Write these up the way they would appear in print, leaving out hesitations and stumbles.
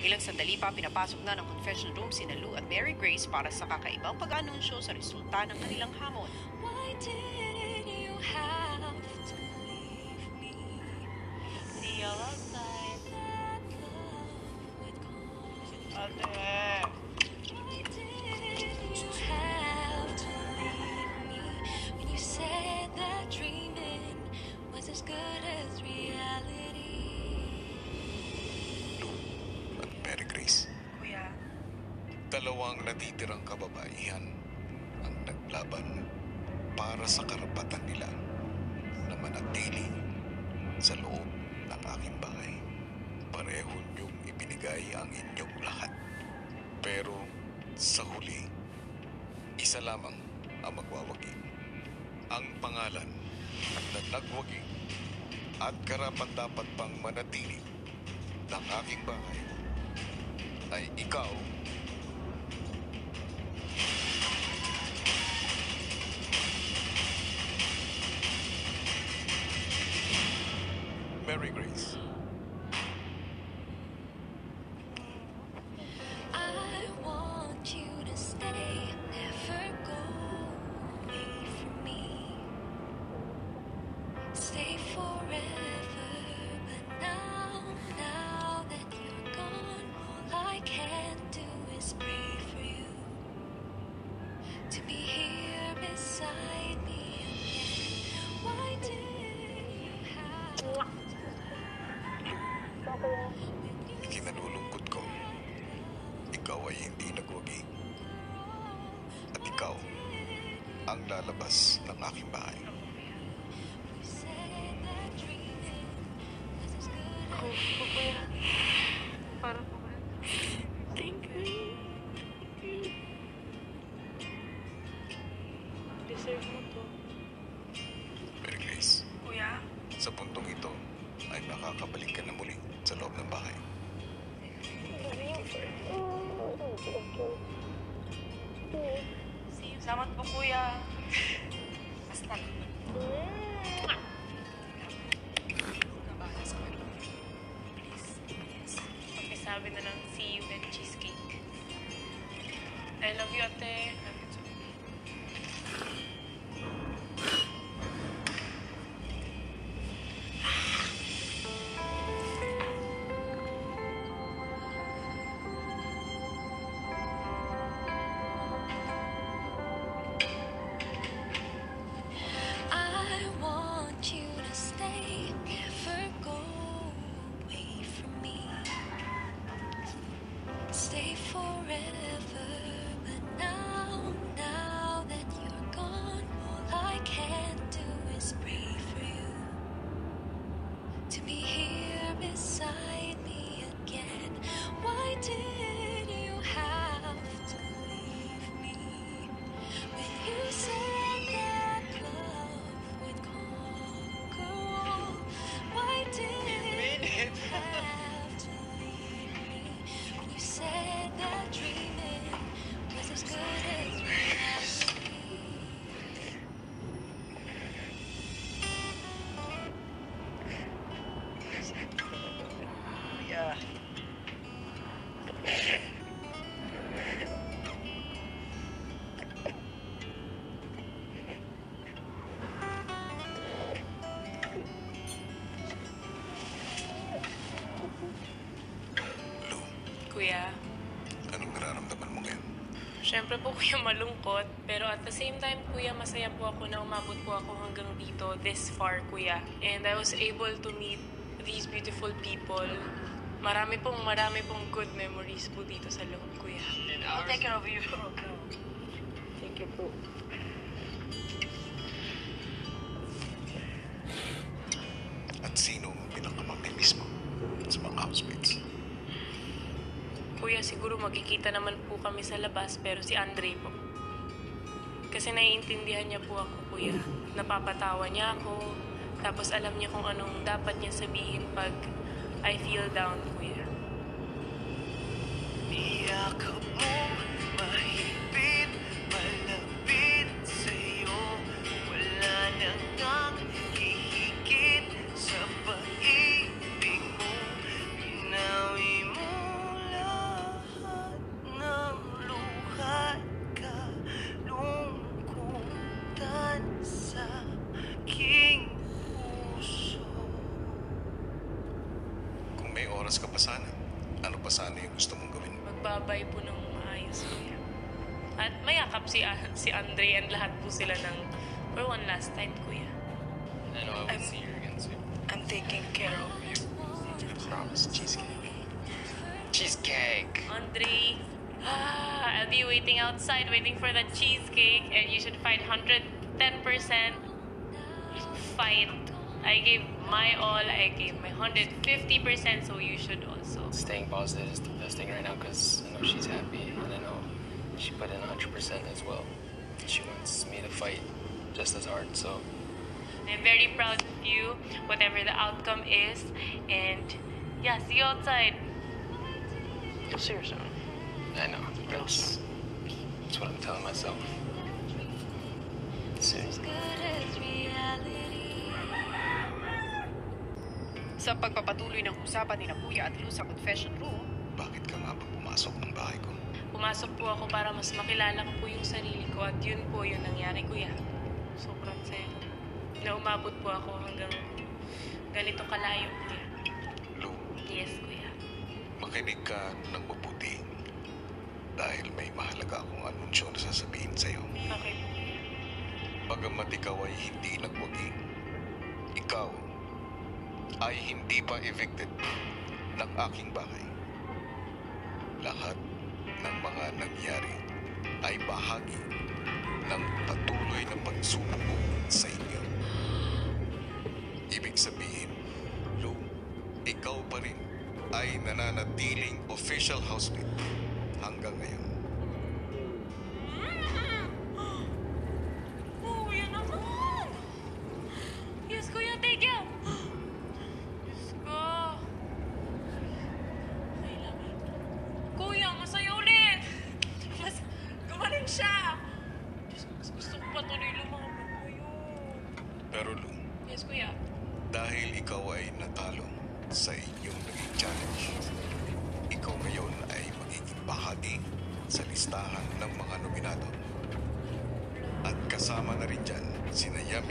Ilang sandali pa pinapasok na ng confession room sina Lou at Mary Grace para sa kakaibang pag-anunsyo sa resulta ng kanilang hamon. Why did you have to leave me? See you outside. That love would call. Ate. Why did you have to leave me when you said that dreaming was as good as reality? At Mary Grace, Kuya. dalawang natitirang kababaihan ang naglaban para sa karapatan nila na manatili sa loob ng aking bahay. Pareho niyong ibinigay ang inyong lahat. Pero sa huli, isa lamang ang magwawagi. Ang pangalan na nagwagi at karapat-dapat pang manatili ng aking bahay ay ikaw, Mary Grace. I want you to stay, never go away from me. Stay forever, but now that you're gone, all I can do is pray for you to be here beside me again. Why did you have to? Ikinalulungkot ko, ikaw ay hindi nagwagi. At ikaw ang lalabas ng aking bahay. You said that dreaming was as good Ako as po, kuya. Para po ba? Thank you. Deserve mo to. Mary Grace, Kuya. sa puntong ito ay makakabalik ka na muli sa loob ng bahay. See you. Salamat po, kuya. Basta. Pakisabi na ng see you and cheesecake. I love you, ate. Love you too. I want you to stay, never go away from me. Stay forever, but now that you're gone, all I can do is pray for you to be here beside me again. Why did you have to leave me when you said that love would conquer all? Why did you have to leave me when you said that dreaming was as good as reality? Yeah. Lou, Kuya. anong nararamdaman mo ngayon? Siyempre po, kuya, malungkot. Pero at the same time, kuya, masaya po ako na umabot po ako hanggang dito, this far, kuya. And I was able to meet these beautiful people. Marami pong good memories po dito sa loob, kuya. I'll take care of you. Thank you po. At sino ang pinakamamimiss mo sa mga housemates? Kuya, siguro magkikita naman po kami sa labas, pero si Andre po. Kasi naiintindihan niya po ako, kuya. Napapatawa niya ako. Tapos alam niya kung anong dapat niya sabihin pag I feel down, kuya. Yakap mo, mahigpit, malapit sa'yo. Wala nang ang hihigit sa pag-ibig mo. Binawi mo Lumabas ka pa sana. Ano pa sana yung gusto mong gawin? Magbabay po ng maayos, kuya. At mayakap si Andre and lahat po sila ng for one last time, kuya. I know I will see you again soon. I'm taking care of you. I promise. Cheesecake. Cheesecake! Andre, I'll be waiting outside, waiting for the cheesecake, and you should fight 110%. Fight. I gave my all, I gave my 150%, so you should also. Staying positive is the best thing right now because I know she's happy and I know she put in 100% as well. She wants me to fight just as hard, so. I'm very proud of you, whatever the outcome is, and yeah, see you outside. You'll see her soon. I know. That's what I'm telling myself. Soon. As good as reality. Sa pagpapatuloy ng usapan ni Kuya at Lou sa confession room, Bakit ka nga ba pumasok ng bahay ko? Pumasok po ako para mas makilala ko po yung sarili ko at yun po yung nangyari, kuya. Sobrang saya ko. Na umabot po ako hanggang ganito kalayo, kuya. Lou, Yes, kuya. makinig ka ng mabuti. Dahil may mahalaga akong anunsyo na sasabihin sa'yo. Okay po, kuya. Bagamat ikaw ay hindi nagwagi, ikaw ay hindi pa evicted ng aking bahay. Lahat ng mga nangyari ay bahagi ng patuloy na pagsusuko sa inyo. Ibig sabihin, Lou, ikaw pa rin ay nananatiling official housemate hanggang ngayon. Kuya naman! Yes, kuya, thank you! Yes, ko. I love it. Kuya, masaya ulit! Mas gumaling siya! Diyos ko, mas gusto ko patuloy lumaban ko yun. Pero Lou, Yes, kuya. dahil ikaw ay natalo sa inyong naging challenge, ikaw ngayon ay magiging bahagi sa listahan ng mga nominado. At kasama na rin dyan sina Yam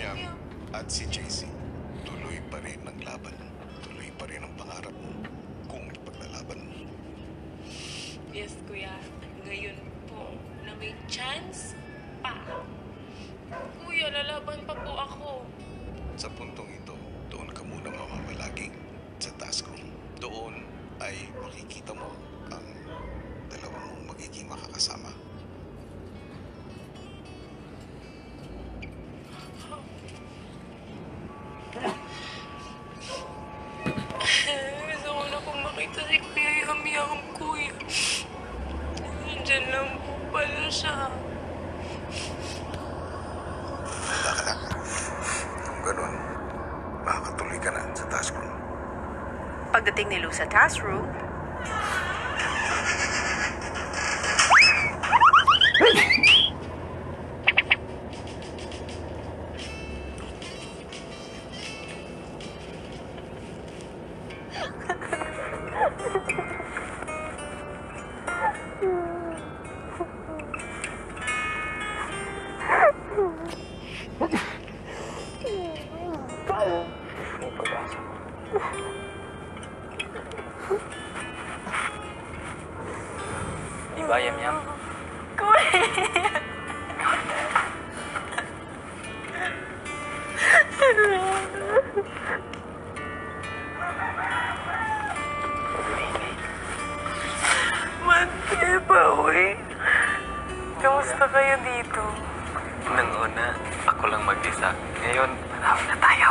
at si JC. Tuloy pa rin ang laban. Tuloy pa rin ang pangarap mo kung ipaglalaban mo. Yes, kuya. Ngayon po, na may chance pa. Kuya, lalaban pa po ako. Sa puntong ito, doon ka muna mamamalagi sa task room. Doon ay makikita mo ang dalawa mong magiging makakasama. Gusto ko na pong makita si Kuya Yam-Yam, kuya. Nandiyan lang po pala siya. Handa ka na. Kung ganun, makakatuloy ka na sa task room. pagdating ni Lou sa task room, Diba, Yam-Yam? Mante, Bawi. Kamusta kayo dito? Nang una, ako lang mag-isa. Ngayon, marami na tayo.